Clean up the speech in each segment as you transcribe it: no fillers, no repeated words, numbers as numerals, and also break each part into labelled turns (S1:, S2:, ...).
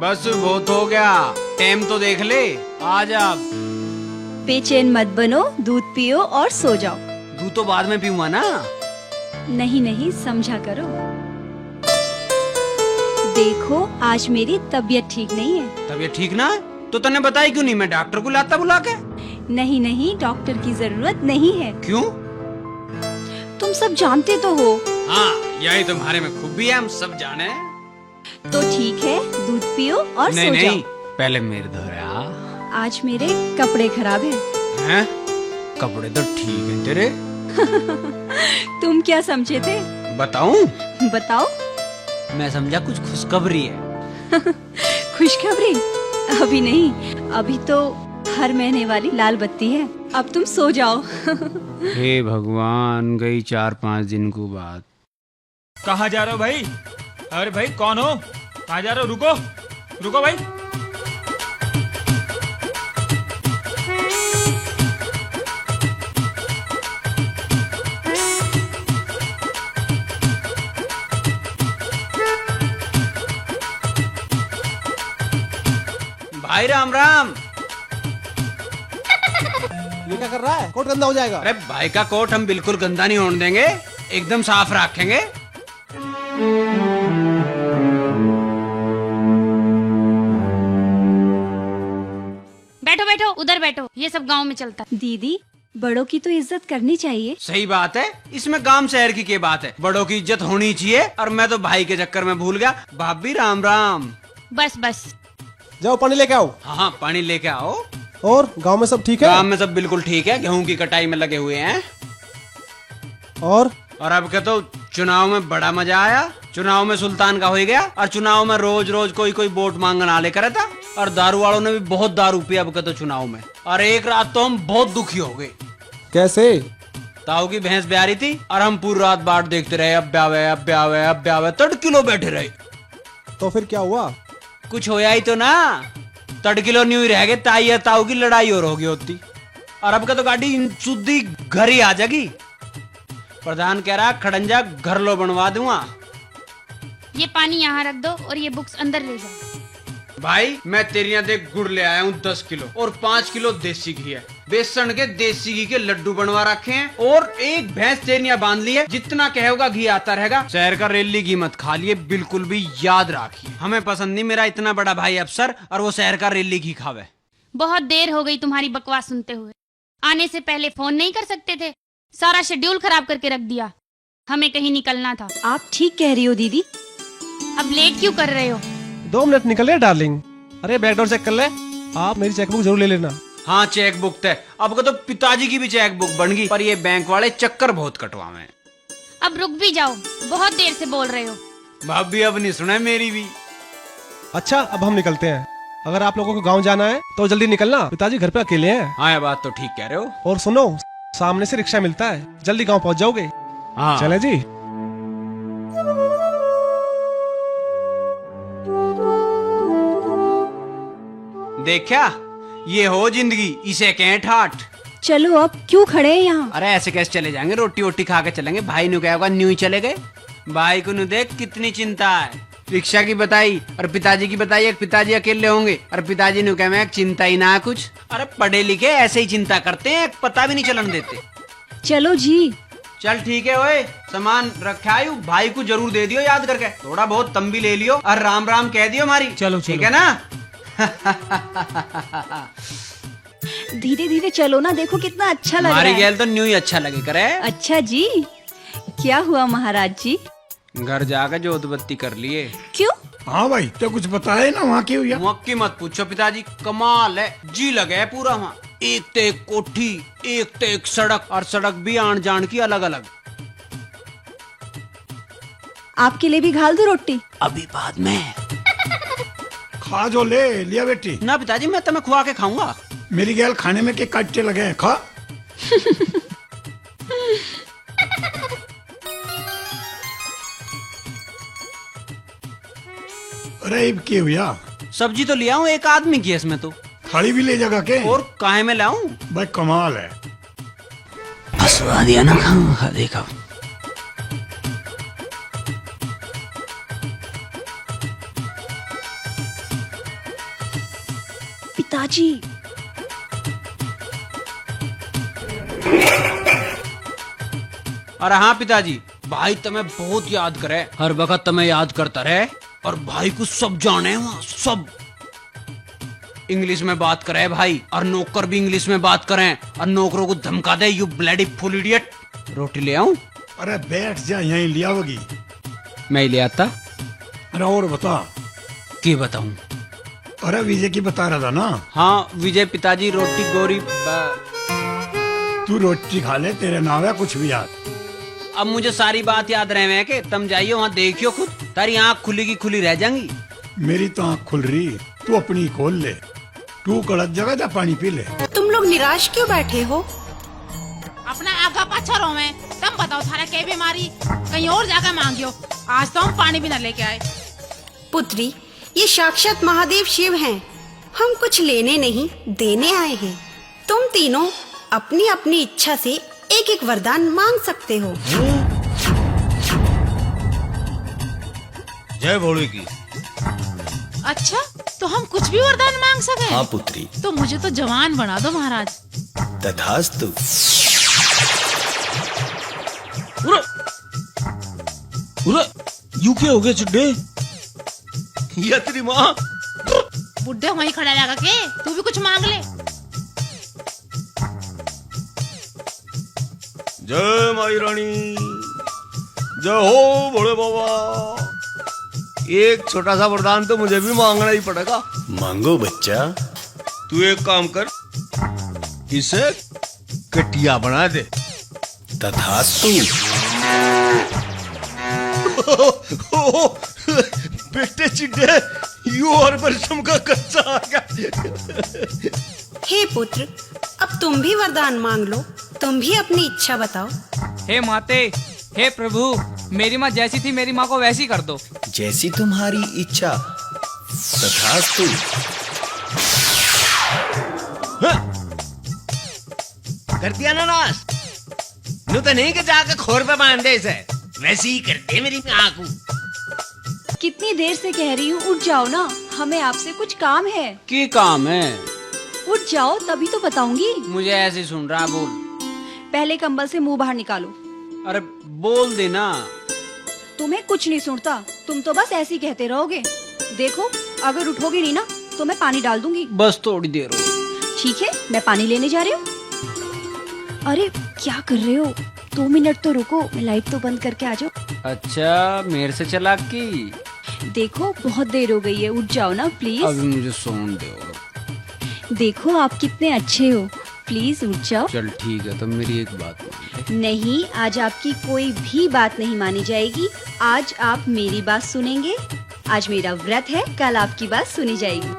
S1: बस बहुत हो गया, टाइम तो देख ले। आज आप
S2: बेचैन मत बनो, दूध पियो और सो जाओ।
S1: दूध तो बाद में पीऊंगा ना।
S2: नहीं नहीं, समझा करो। देखो आज मेरी तबीयत ठीक नहीं है।
S1: तबीयत ठीक ना है तो तने बताई क्यों नहीं? मैं डॉक्टर को लाता बुला के।
S2: नहीं नहीं, डॉक्टर की जरूरत नहीं है।
S1: क्यों?
S2: तुम सब जानते तो हो।
S1: हाँ, यही तुम्हारे में खूबी है, हम सब जाने।
S2: तो ठीक है, दूध पियो और
S1: नहीं
S2: सो
S1: नहीं,
S2: जाओ।
S1: पहले मेरे धोया।
S2: आज मेरे कपड़े खराब हैं।
S1: कपड़े तो ठीक हैं तेरे।
S2: तुम क्या समझे थे?
S1: बताऊं?
S2: बताओ।
S1: मैं समझा कुछ खुशखबरी है।
S2: खुशखबरी? अभी नहीं, अभी तो हर महीने वाली लाल बत्ती है। अब तुम सो जाओ।
S1: हे भगवान, गई 4-5 दिन को बात।
S3: कहाँ जा रहे हो भाई? अरे भाई कौन हो? कहाँ जा रहे हो? रुको रुको भाई।
S1: भाई राम राम।
S4: ये क्या कर रहा है? कोट गंदा हो जाएगा।
S1: अरे भाई का कोट हम बिल्कुल गंदा नहीं होने देंगे, एकदम साफ रखेंगे।
S5: बैठो बैठो, उधर बैठो, ये सब गांव में चलता है।
S2: दीदी, बड़ों की तो इज्जत करनी चाहिए।
S1: सही बात है, इसमें गांव शहर की क्या बात है? बड़ों की इज्जत होनी चाहिए। और मैं तो भाई के चक्कर में भूल गया। भाभी राम राम।
S5: बस बस।
S4: जाओ पानी लेके आओ।
S1: हाँ, पानी लेके आओ।
S4: और गांव में सब ठीक है?
S1: गांव में सब बिल्कुल ठीक है, गेहूं की कटाई में लगे हुए हैं।
S4: और
S1: अब क्या, तो चुनाव में बड़ा मजा आया। चुनाव में सुल्तान का हो गया, और चुनाव में रोज रोज कोई कोई वोट मांगने आले करे था। और दारू वालों ने भी बहुत दारू पिया अब तो चुनाव में। और एक रात तो हम बहुत दुखी हो गए।
S4: कैसे?
S1: ताऊ की भैंस ब्याह रही थी और हम पूरी रात बाट देखते रहे, अब ब्यावे अब ब्यावे अब ब्यावे, 3 किलो बैठे रहे।
S4: तो फिर क्या हुआ?
S1: कुछ होया ही तो ना, 3 किलो न्यू ही रह गए। ताई और ताऊ की लड़ाई और होगी होती। और अब का तो गाड़ी शुद्धि घर ही आ जाएगी। प्रधान कह रहा खड़ंजा घर लो बनवा दूंगा।
S5: ये पानी यहाँ रख दो और ये बुक्स अंदर ले जाओ।
S1: भाई मैं तेरी यहाँ देख गुड़ ले आया हूँ 10 किलो, और 5 किलो देसी घी है। बेसन के देसी घी के लड्डू बनवा रखे हैं, और एक भैंस तेरी यहाँ बांध ली है। जितना कहोगा घी आता रहेगा। शहर का रेली घी मत खा लिए, बिल्कुल भी याद रखिए। हमें पसंद नहीं मेरा इतना बड़ा भाई अफसर, और वो शहर का रेली घी खावे।
S5: बहुत देर हो गई तुम्हारी बकवास सुनते हुए। आने से पहले फोन नहीं कर सकते थे? सारा शेड्यूल खराब करके रख दिया। हमें कहीं निकलना था।
S2: आप ठीक कह रही हो दीदी।
S5: अब लेट क्यों कर रहे हो?
S4: 2 मिनट निकल रहे डार्लिंग। अरे बैकडोर चेक कर ले। आप मेरी चेकबुक जरूर ले लेना।
S1: हाँ, चेक बुक है। अब का तो पिताजी की भी चेक बुक बन गई, पर ये बैंक वाले चक्कर बहुत कटवावे।
S5: अब रुक भी जाओ, बहुत देर से बोल रहे हो।
S1: भाभी अब नहीं सुना मेरी भी।
S4: अच्छा, अब हम निकलते हैं। अगर आप लोगों को गांव जाना है तो जल्दी निकलना, पिताजी घर पे अकेले हैं।
S1: हाँ, ये बात तो ठीक कह रहे हो।
S4: और सुनो, सामने से रिक्शा मिलता है, जल्दी गांव पहुंच जाओगे।
S1: हाँ
S4: चले जी।
S1: देखा, ये हो जिंदगी, इसे कहें ठाठ।
S2: चलो अब क्यों खड़े हैं यहाँ?
S1: अरे ऐसे कैसे चले जाएंगे? रोटी वोटी खा के चलेंगे। भाई नु क्या होगा, न्यू ही चले गए। भाई को नु देख कितनी चिंता है। रिक्शा की बताई और पिताजी की बताई। एक पिताजी अकेले होंगे और पिताजी नु कहे चिंता ही ना कुछ। अरे पढ़े लिखे ऐसे ही चिंता करते हैं, पता भी नहीं चलन देते।
S2: चलो जी।
S1: चल ठीक है, ओए सामान रखा है, भाई को जरूर दे दियो याद करके। थोड़ा बहुत तम भी ले लियो और राम राम कह दियो हमारी।
S3: चलो
S1: ठीक है ना?
S2: धीरे धीरे चलो ना, देखो कितना अच्छा लग रहा
S1: हमारी
S2: है।
S1: गैल तो न्यू ही अच्छा लगे करे।
S2: अच्छा जी, क्या हुआ महाराज जी?
S1: घर जाकर जोत बत्ती कर लिए।
S2: क्यों?
S6: हाँ भाई, तो कुछ बताए ना वहाँ की हुई?
S1: मक्की मत पूछो पिताजी, कमाल है। जी लगे है पूरा वहाँ। एक तो एक कोठी, एक तो एक सड़क, और सड़क भी आन जान की अलग अलग।
S2: आपके लिए भी घाल दो रोटी?
S1: अभी बाद में।
S6: खा जो ले लिया बेटी।
S1: ना पिताजी, मैं तुम्हें खुआ के खाऊंगा।
S6: मेरी गैल खाने में के काटे लगे हैं, खा। अरे अब क्या हुआ?
S1: सब्जी तो लिया हूँ, एक आदमी की है इसमें तो।
S6: थाली भी ले जाएगा के?
S1: और काहे में लाऊं?
S6: भाई कमाल है।
S1: फंसवा दिया ना, खाऊंगा देखा।
S2: पिताजी।
S1: अरे हाँ पिताजी, भाई तुम्हें बहुत याद करे, हर वक्त तुम्हें याद करता रहे, और भाई को सब जाने वहाँ सब इंग्लिश में बात करे भाई, और नौकर भी इंग्लिश में बात करें, और नौकरों को धमका दे, यू ब्लडी फुल इडियट। रोटी ले आऊं?
S6: अरे बैठ जा, यहीं लिया होगी।
S1: मैं ही ले आता।
S6: अरे और बता।
S1: क्या बताऊं?
S6: अरे विजय की बता रहा था ना।
S1: हाँ विजय पिताजी, रोटी गोरी
S6: तू रोटी खा ले, तेरे नाम है कुछ भी याद।
S1: अब मुझे सारी बात याद रहे हैं कि तुम जाइयो वहाँ देखियो खुद, तारी आँख खुली की खुली रह जाएंगी।
S6: मेरी तो आँख खुल रही, तू अपनी खोल ले। तू कड़क जगह जा, पानी पी ले।
S7: तुम लोग निराश क्यों बैठे हो?
S8: अपना आगा पाछा रो में तुम बताओ, थारा क्या बीमारी, कहीं और जाकर मांगियो। आज तो हम पानी भी न लेके आए।
S7: पुत्री, ये साक्षात महादेव शिव हैं। हम कुछ लेने नहीं देने आए हैं। तुम तीनों अपनी अपनी इच्छा से एक एक वरदान मांग सकते हो।
S9: जय भोले की।
S8: अच्छा, तो हम कुछ भी वरदान मांग सके?
S9: हाँ पुत्री।
S8: तो मुझे तो जवान बना दो महाराज।
S9: तथास्तु।
S3: यू क्या हो गया चुड्डे?
S9: ये तेरी माँ।
S8: बुड्ढे वहीं खड़ा लगा के तू भी कुछ मांग ले।
S9: जय माई रानी, जय हो भोले बाबा। एक छोटा सा वरदान तो मुझे भी मांगना ही पड़ेगा। मांगो बच्चा। तू एक काम कर, इसे कटिया बना दे। तथास्तु। बेटे चिड्डे, यू और परिश्रम का कच्चा आ गया।
S7: हे पुत्र, अब तुम भी वरदान मांग लो। तुम भी अपनी इच्छा बताओ।
S10: हे माते, हे प्रभु, मेरी माँ जैसी थी मेरी माँ को वैसी कर दो।
S9: जैसी तुम्हारी इच्छा। तथास्तु। कर दिया ना नाश? नू तो नहीं कि जाकर खोर पे बांध दे इसे, वैसे ही करते मेरी माँ को।
S2: कितनी देर से कह रही हूँ, उठ जाओ ना, हमें आपसे कुछ काम है।
S1: की काम है?
S2: उठ जाओ तभी तो बताऊंगी।
S1: मुझे ऐसे सुन रहा, बोल।
S2: पहले कंबल से मुंह बाहर निकालो।
S1: अरे बोल देना।
S2: तुम्हें कुछ नहीं सुनता, तुम तो बस ऐसे ही कहते रहोगे। देखो, अगर उठोगे नहीं ना तो मैं पानी डाल दूंगी।
S1: बस थोड़ी देर हो।
S2: ठीक है, मैं पानी लेने जा रही हूँ। अरे क्या कर रहे हो? 2 मिनट तो रुको, मैं लाइट तो बंद करके आ जाओ।
S1: अच्छा, मेरे से चालाकी।
S2: देखो बहुत देर हो गई है, उठ जाओ ना प्लीज।
S1: अभी मुझे सोने दो।
S2: देखो आप कितने अच्छे हो, प्लीज उठ जाओ।
S1: चल ठीक है, तो मेरी एक बात मान ले।
S2: नहीं, आज आपकी कोई भी बात नहीं मानी जाएगी। आज आप मेरी बात सुनेंगे। आज मेरा व्रत है, कल आपकी बात सुनी जाएगी।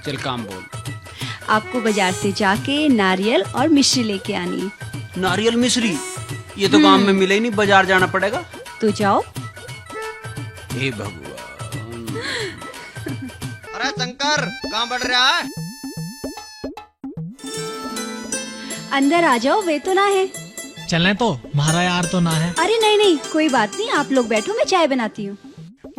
S1: चल काम बोल।
S2: आपको बाजार से जाके नारियल और मिश्री लेके आनी है।
S1: नारियल मिश्री? ये तो गांव में मिले ही नहीं, बाजार जाना पड़ेगा।
S2: तो जाओ।
S1: हे भगवान।
S9: अरे शंकर, कहाँ बढ़ रहा है?
S2: अंदर आ जाओ, वे तो ना है।
S10: चलें तो, हमारा यार तो ना है।
S2: अरे नहीं नहीं, कोई बात नहीं, आप लोग बैठो, मैं चाय बनाती हूँ।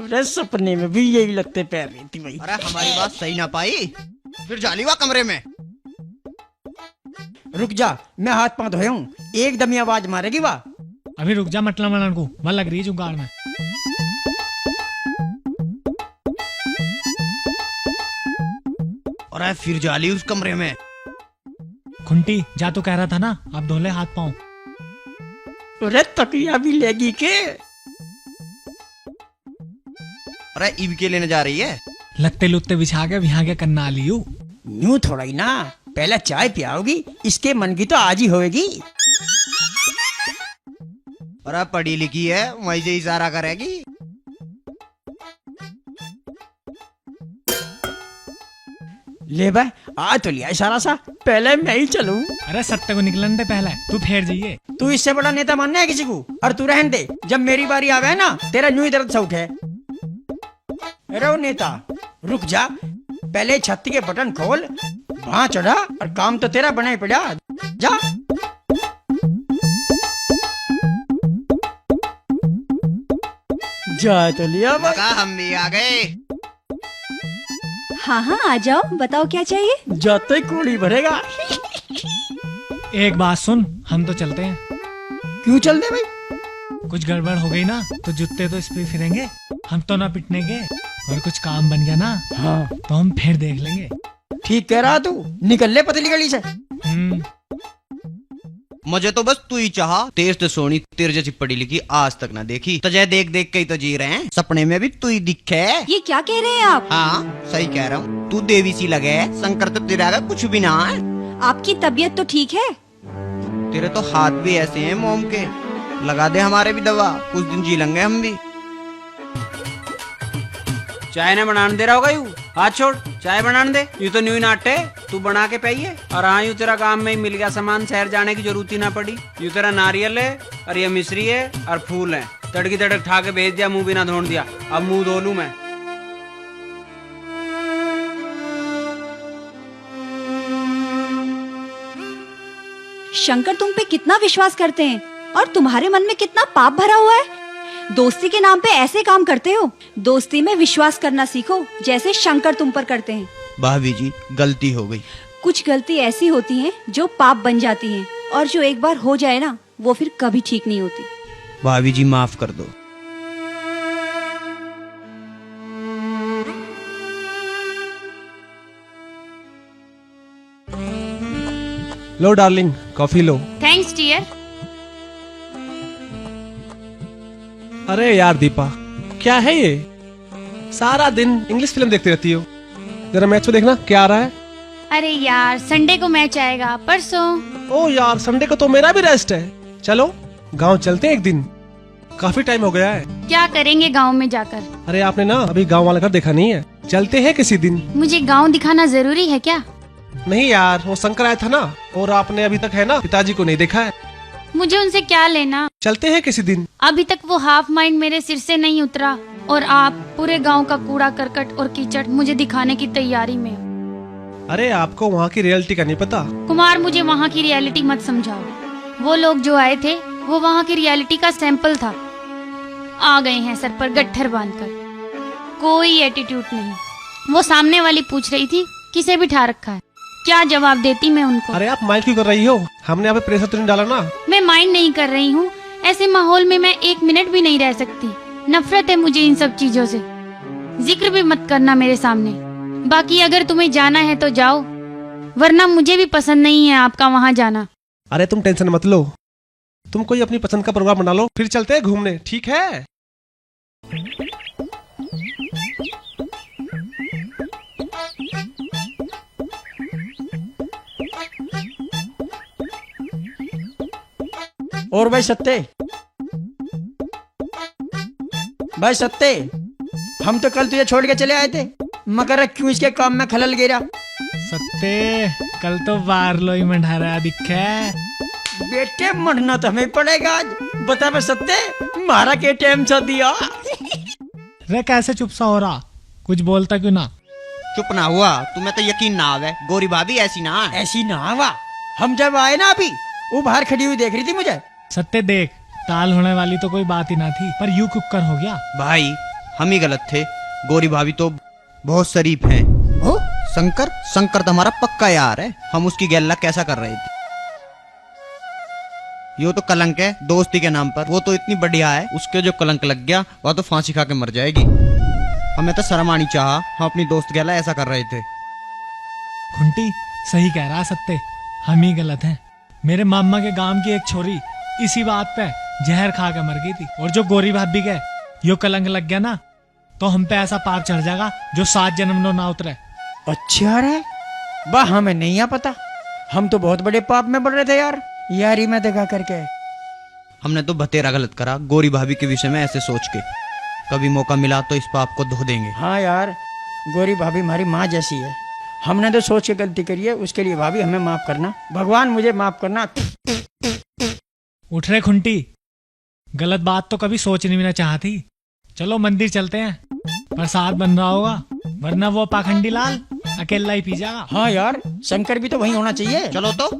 S11: अरे सपने में भी यही लगते पैर रही थी भाई।
S9: अरे हमारी बात सही ना पाई, फिर जाली हुआ कमरे में।
S11: रुक जा, मैं हाथ पांव धोया हूँ, एकदम ही आवाज मारेगी वाह।
S10: अभी रुक जा मतला मनन को, वह लग रही जुगाड़ में।
S9: अरे फिर जाली उस कमरे में।
S10: खुंटी जा, तो कह रहा था ना, आप धो ले हाथ पाँव।
S11: अरे तकिया भी लेगी के?
S9: अरे ईव के लेने जा रही है?
S10: लगते लुत्ते बिछा के यहाँ के करना लियो।
S11: यूं थोड़ा ही ना, पहले चाय पियाओगी, इसके मन की तो आज ही होएगी।
S9: अरे पढ़ी लिखी है, वहीं से इशारा करेगी।
S11: ले भाई, आ तो लिया इशारा सा, पहले मैं ही चलूं।
S10: अरे सत्य को निकलन दे पहले, तू फेर जाइए।
S11: तू इससे बड़ा नेता मानना है किसी को? और तू रहने दे, जब मेरी बारी आवे ना, तेरा यूं ही दर्द से उठे। अरे ओ नेता, रुक जा, पहले छत्ती के बटन खोल, वहां चढ़ा, और काम तो तेरा बना ही पड़ा। जा। जा तो लिया भाई।
S9: हम भी आ गए।
S2: हाँ हाँ आ जाओ, बताओ क्या चाहिए।
S11: जाते कोड़ी भरेगा।
S3: एक बात सुन, हम तो चलते हैं।
S11: क्यों चलते भाई?
S3: कुछ गड़बड़ हो गई ना तो जूते तो इस पे फिरेंगे, हम तो ना पिटने के। और कुछ काम बन गया ना
S11: हाँ
S3: तो हम फिर देख लेंगे।
S11: ठीक कह रहा तू, निकल ले पतली गली से।
S1: मुझे तो बस तू ही चाहा, तेज तो सोनी तेरे जैसी पढ़ी लिखी आज तक ना देखी। तुझे देख देख के ही तो जी रहे हैं, सपने में भी तू ही दिखे।
S2: ये क्या कह रहे हैं आप?
S1: हाँ सही कह रहा हूँ, तू देवी सी लगे, शंकर तो तेरा आगे कुछ भी ना है।
S2: आपकी तबीयत तो ठीक है?
S1: तेरे तो हाथ भी ऐसे हैं मोम के, लगा दे हमारे भी दवा, कुछ दिन जी लेंगे हम भी। चाय ना बनाने दे रहा होगा यू, हाथ छोड़, चाय बनाने दे। यू तो न्यू नाटे तू बना के पाइए। और हाँ यू तेरा काम में ही मिल गया सामान, शहर जाने की जरूरत ही ना पड़ी। यू तेरा नारियल है और ये मिश्री है और फूल है, तड़की तड़क ठा के भेज दिया, मुंह भी ना धोने दिया। अब मुंह धो लूं मैं।
S2: शंकर तुम पे कितना विश्वास करते हैं और तुम्हारे मन में कितना पाप भरा हुआ है। दोस्ती के नाम पे ऐसे काम करते हो। दोस्ती में विश्वास करना सीखो, जैसे शंकर तुम पर करते हैं।
S1: भाभी जी गलती हो गई।
S2: कुछ गलती ऐसी होती हैं जो पाप बन जाती हैं, और जो एक बार हो जाए ना वो फिर कभी ठीक नहीं होती।
S1: भाभी जी माफ कर दो।
S4: लो डार्लिंग, कॉफी लो।
S5: Thanks dear.
S4: अरे यार दीपा, क्या है ये? सारा दिन इंग्लिश फिल्म देखती रहती हो। जरा मैच में देखना क्या आ रहा है।
S5: अरे यार संडे को मैच आएगा परसों।
S4: ओ यार, संडे को तो मेरा भी रेस्ट है। चलो गांव चलते हैं एक दिन, काफी टाइम हो गया है।
S5: क्या करेंगे गांव में जाकर?
S4: अरे आपने ना अभी गांव वाला घर देखा नहीं है, चलते हैं किसी दिन।
S5: मुझे गांव दिखाना जरूरी है क्या?
S4: नहीं यार, वो शंकर आया था ना, और आपने अभी तक है ना पिताजी को नहीं देखा है।
S5: मुझे उनसे क्या लेना?
S4: चलते हैं किसी दिन।
S5: अभी तक वो हाफ माइंड मेरे सिर से नहीं उतरा, और आप पूरे गांव का कूड़ा करकट और कीचड़ मुझे दिखाने की तैयारी में।
S4: अरे आपको वहाँ की रियलिटी का नहीं पता।
S5: कुमार मुझे वहाँ की रियलिटी मत समझाओ। वो लोग जो आए थे वो वहाँ की रियलिटी का सैंपल था। आ गए हैं सर पर गट्ठर बांधकर, कोई एटीट्यूड नहीं। वो सामने वाली पूछ रही थी किसे बिठा रखा है, क्या जवाब देती मैं उनको?
S4: अरे आप माइंड क्यों कर रही हो? हमने यहाँ पे प्रेशर तो नहीं डाला ना।
S5: मैं माइंड नहीं कर रही हूँ, ऐसे माहौल में मैं एक मिनट भी नहीं रह सकती। नफरत है मुझे इन सब चीजों से। जिक्र भी मत करना मेरे सामने। बाकी अगर तुम्हें जाना है तो जाओ, वरना मुझे भी पसंद नहीं है आपका वहाँ जाना।
S4: अरे तुम टेंशन मत लो, तुम कोई अपनी पसंद का प्रोग्राम बना लो, फिर चलते हैं घूमने, ठीक है?
S11: और भाई सत्ते, भाई सत्ते, हम तो कल तुझे छोड़ के चले आए थे, मगर क्यों इसके काम में खलल गिरा?
S3: सत्ते, कल तो बारलो ही मंढारा दिखे।
S11: बेटे मरना तो हमें पड़ेगा आज। बता मैं सत्ते, मारा के टाइम सा दिया।
S3: रे कैसे चुप सा हो रहा, कुछ बोलता क्यों ना?
S1: चुप ना हुआ, तुम्हें तो यकीन ना आवे, गोरी भाभी ऐसी ना।
S11: ऐसी ना हुआ, हम जब आए ना अभी वो बाहर खड़ी हुई देख रही थी मुझे।
S3: सत्ते देख, ताल होने वाली तो कोई बात ही ना थी, पर यू कुकर हो गया।
S1: भाई हम ही गलत थे, गोरी भाभी तो बहुत शरीफ हैं।
S11: हो?
S1: शंकर तो हमारा पक्का यार है, हम उसकी गैला कैसा कर रहे थे। यो तो कलंक है दोस्ती के नाम पर, वो तो इतनी बढ़िया है, उसके जो कलंक लग गया वह तो फांसी खा के मर जाएगी। हमें तो शर्म आनी चाहा, हम अपनी दोस्त गैला ऐसा कर रहे थे।
S3: खुंटी सही कह रहा सत्ते, हम ही गलत हैं। मेरे मामा के गांव की एक छोरी इसी बात पे जहर खा के मर गई थी, और जो गोरी भाभी के यो कलंक लग गया ना तो हम पे ऐसा पाप चढ़ जाएगा जो 7 जन्म लो ना उतरे।
S11: अच्छा रे, वाह हमें नहीं आ पता, हम तो बहुत बड़े पाप में पड़ रहे थे यार, यारी में देखा करके।
S1: हमने तो बतेरा गलत करा गोरी भाभी के विषय में ऐसे सोच के, कभी मौका मिला तो इस पाप को धो देंगे।
S11: हाँ यार, गोरी भाभी हमारी माँ जैसी है, हमने तो सोच के गलती करी है, उसके लिए भाभी हमें माफ करना, भगवान मुझे माफ करना।
S3: उठ रे खुंटी, गलत बात तो कभी सोचने भी ना चाहती। चलो मंदिर चलते हैं, प्रसाद बन रहा होगा, वरना वो पाखंडी लाल अकेला ही पी जाएगा।
S11: हाँ यार, शंकर भी तो वहीं होना चाहिए।
S1: चलो तो।